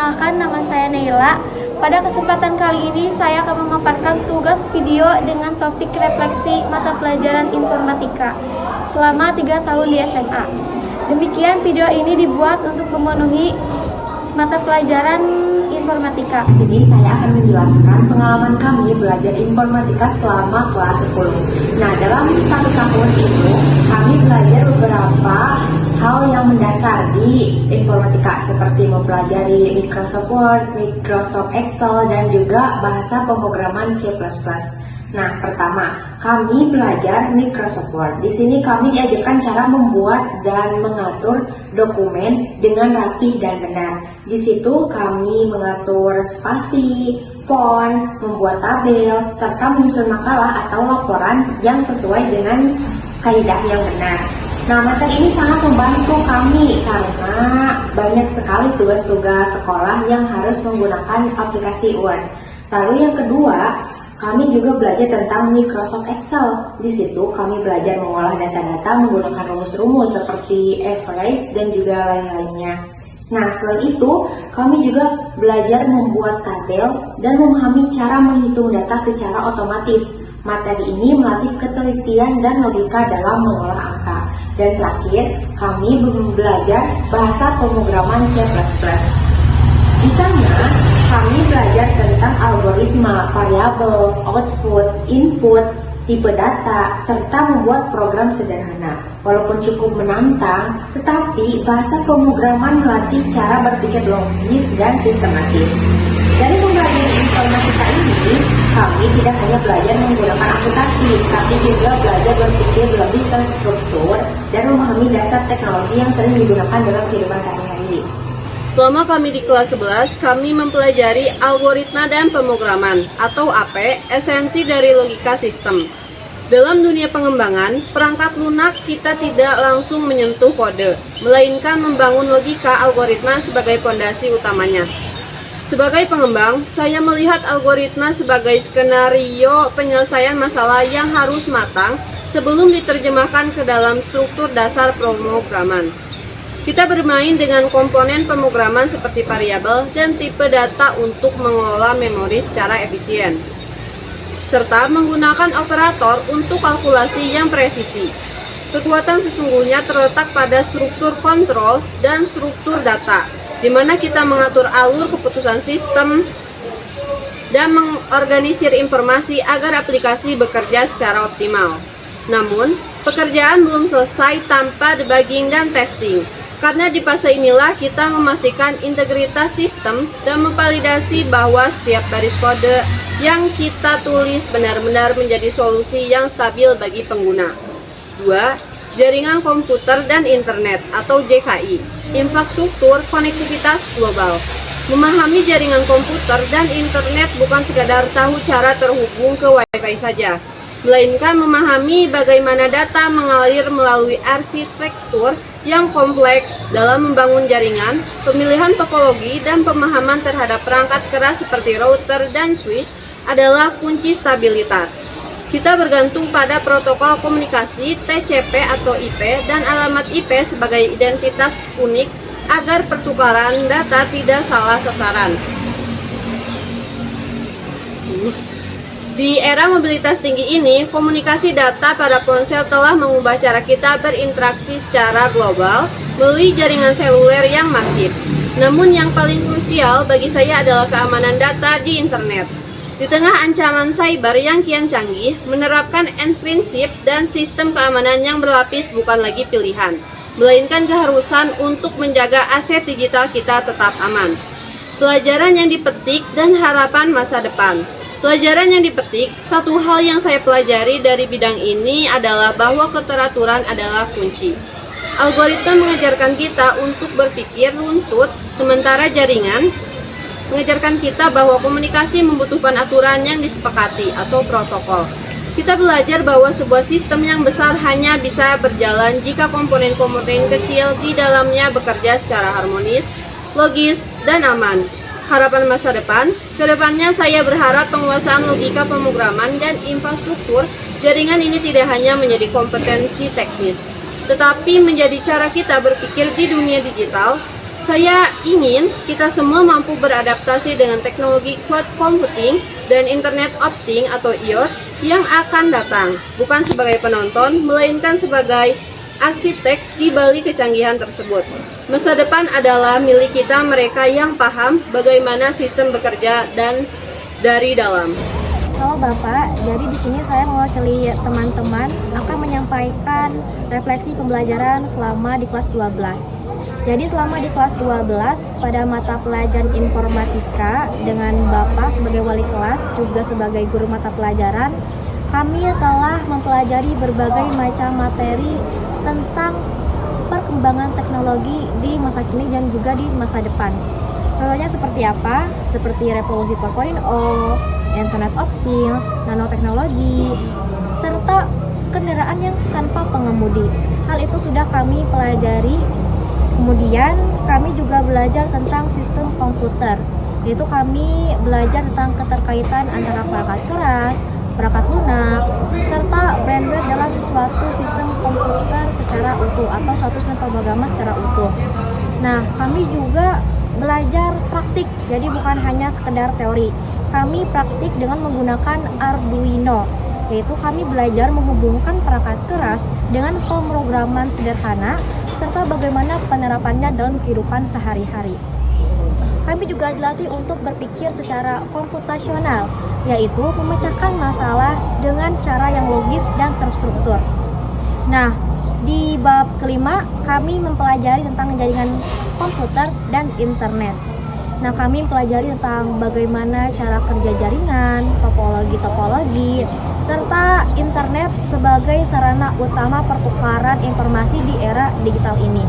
Perkenalkan, nama saya Neila. Pada kesempatan kali ini saya akan memaparkan tugas video dengan topik refleksi mata pelajaran informatika selama 3 tahun di SMA. Demikian video ini dibuat untuk memenuhi mata pelajaran informatika. Di sini saya akan menjelaskan pengalaman kami belajar informatika selama kelas 10. Nah, dalam 1 tahun itu kami belajar beberapa hal yang mendasar di informatika seperti mempelajari Microsoft Word, Microsoft Excel, dan juga bahasa pemrograman C++. Nah, pertama, kami belajar Microsoft Word. Di sini kami diajarkan cara membuat dan mengatur dokumen dengan rapih dan benar. Di situ kami mengatur spasi, font, membuat tabel, serta menyusun makalah atau laporan yang sesuai dengan kaidah yang benar. Nah, materi ini sangat membantu kami karena banyak sekali tugas-tugas sekolah yang harus menggunakan aplikasi Word. Lalu yang kedua, kami juga belajar tentang Microsoft Excel. Di situ kami belajar mengolah data-data menggunakan rumus-rumus seperti average dan juga lain-lainnya. Nah, selain itu, kami juga belajar membuat tabel dan memahami cara menghitung data secara otomatis. Materi ini melatih ketelitian dan logika dalam mengolah angka. Dan terakhir, kami belajar bahasa pemrograman C++. Di sana, kami belajar tentang algoritma, variabel, output, input, tipe data, serta membuat program sederhana. Walaupun cukup menantang, tetapi bahasa pemrograman melatih cara berpikir logis dan sistematis. Dari mempelajari informatika ini, kami tidak hanya belajar menggunakan aplikasi, tapi juga belajar berpikir lebih terstruktur dan memahami dasar teknologi yang sering digunakan dalam kehidupan sehari-hari. Selama kami di kelas 11, kami mempelajari algoritma dan pemrograman atau AP, esensi dari logika sistem. Dalam dunia pengembangan, perangkat lunak kita tidak langsung menyentuh kode, melainkan membangun logika algoritma sebagai fondasi utamanya. Sebagai pengembang, saya melihat algoritma sebagai skenario penyelesaian masalah yang harus matang sebelum diterjemahkan ke dalam struktur dasar pemrograman. Kita bermain dengan komponen pemrograman seperti variabel dan tipe data untuk mengelola memori secara efisien, serta menggunakan operator untuk kalkulasi yang presisi. Kekuatan sesungguhnya terletak pada struktur kontrol dan struktur data, di mana kita mengatur alur keputusan sistem dan mengorganisir informasi agar aplikasi bekerja secara optimal. Namun, pekerjaan belum selesai tanpa debugging dan testing. Karena di fase inilah kita memastikan integritas sistem dan memvalidasi bahwa setiap baris kode yang kita tulis benar-benar menjadi solusi yang stabil bagi pengguna. 2. Jaringan komputer dan internet atau JKI, infrastruktur konektivitas global. Memahami jaringan komputer dan internet bukan sekadar tahu cara terhubung ke Wi-Fi saja, melainkan memahami bagaimana data mengalir melalui arsitektur yang kompleks dalam membangun jaringan, pemilihan topologi, dan pemahaman terhadap perangkat keras seperti router dan switch adalah kunci stabilitas. Kita bergantung pada protokol komunikasi TCP atau IP dan alamat IP sebagai identitas unik agar pertukaran data tidak salah sasaran. Di era mobilitas tinggi ini, komunikasi data pada ponsel telah mengubah cara kita berinteraksi secara global melalui jaringan seluler yang masif. Namun yang paling krusial bagi saya adalah keamanan data di internet. Di tengah ancaman cyber yang kian canggih, menerapkan prinsip dan sistem keamanan yang berlapis bukan lagi pilihan, melainkan keharusan untuk menjaga aset digital kita tetap aman. Pelajaran yang dipetik dan harapan masa depan. Pelajaran yang dipetik, satu hal yang saya pelajari dari bidang ini adalah bahwa keteraturan adalah kunci. Algoritma mengajarkan kita untuk berpikir runtut, sementara jaringan mengajarkan kita bahwa komunikasi membutuhkan aturan yang disepakati atau protokol. Kita belajar bahwa sebuah sistem yang besar hanya bisa berjalan jika komponen-komponen kecil di dalamnya bekerja secara harmonis, logis, dan aman. Harapan masa depan, kedepannya saya berharap penguasaan logika pemrograman dan infrastruktur jaringan ini tidak hanya menjadi kompetensi teknis, tetapi menjadi cara kita berpikir di dunia digital. Saya ingin kita semua mampu beradaptasi dengan teknologi cloud computing dan internet of things atau IoT yang akan datang, bukan sebagai penonton, melainkan sebagai arsitek di balik kecanggihan tersebut. Masa depan adalah milik kita, mereka yang paham bagaimana sistem bekerja dan dari dalam. Halo Bapak, jadi di sini saya mewakili teman-teman akan menyampaikan refleksi pembelajaran selama di kelas 12. Jadi selama di kelas 12 pada mata pelajaran informatika dengan Bapak sebagai wali kelas juga sebagai guru mata pelajaran, kami telah mempelajari berbagai macam materi tentang perkembangan teknologi di masa kini dan juga di masa depan. Contohnya seperti apa? Seperti revolusi 4.0, Internet of Things, nanoteknologi, serta kendaraan yang tanpa pengemudi. Hal itu sudah kami pelajari. Kemudian kami juga belajar tentang sistem komputer, yaitu kami belajar tentang keterkaitan antara perangkat keras, perangkat lunak, serta brainwave dalam suatu sistem komputer secara utuh atau suatu sistem pemrograman secara utuh. Nah, kami juga belajar praktik, jadi bukan hanya sekedar teori. Kami praktik dengan menggunakan Arduino, yaitu kami belajar menghubungkan perangkat keras dengan pemrograman sederhana serta bagaimana penerapannya dalam kehidupan sehari-hari. Kami juga dilatih untuk berpikir secara komputasional, yaitu memecahkan masalah dengan cara yang logis dan terstruktur. Nah, di bab kelima, kami mempelajari tentang jaringan komputer dan internet. Nah, kami mempelajari tentang bagaimana cara kerja jaringan, topologi, serta internet sebagai sarana utama pertukaran informasi di era digital ini.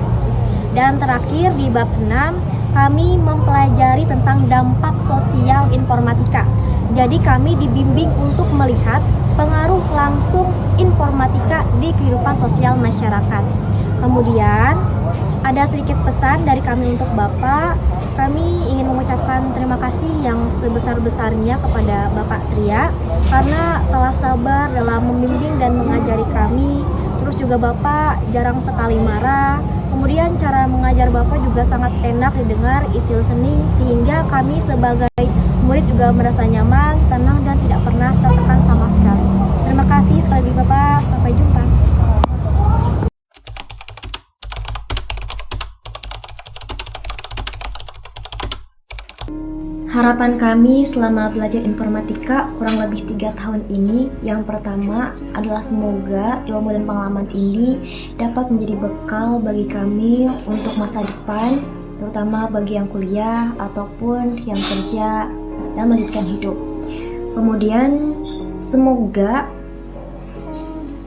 Dan terakhir di bab 6, kami mempelajari tentang dampak sosial informatika. Jadi kami dibimbing untuk melihat pengaruh langsung informatika di kehidupan sosial masyarakat. Kemudian ada sedikit pesan dari kami untuk Bapak. Kami ingin mengucapkan terima kasih yang sebesar-besarnya kepada Bapak Tria karena telah sabar dalam membimbing dan mengajari kami. Terus juga Bapak jarang sekali marah. Kemudian cara mengajar Bapak juga sangat enak didengar, easy listening, sehingga kami sebagai murid juga merasa nyaman, tenang, dan tidak pernah tertekan sama sekali. Terima kasih sekali lagi Bapak, sampai jumpa. Harapan kami selama belajar informatika kurang lebih 3 tahun ini, yang pertama adalah semoga ilmu dan pengalaman ini dapat menjadi bekal bagi kami untuk masa depan, terutama bagi yang kuliah ataupun yang kerja dan melanjutkan hidup. Kemudian semoga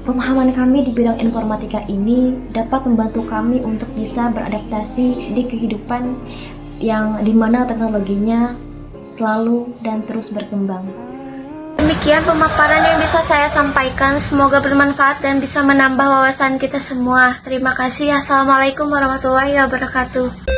pemahaman kami di bidang informatika ini dapat membantu kami untuk bisa beradaptasi di kehidupan yang dimana teknologinya selalu dan terus berkembang. Demikian pemaparan yang bisa saya sampaikan. Semoga bermanfaat dan bisa menambah wawasan kita semua. Terima kasih. Assalamualaikum warahmatullahi wabarakatuh.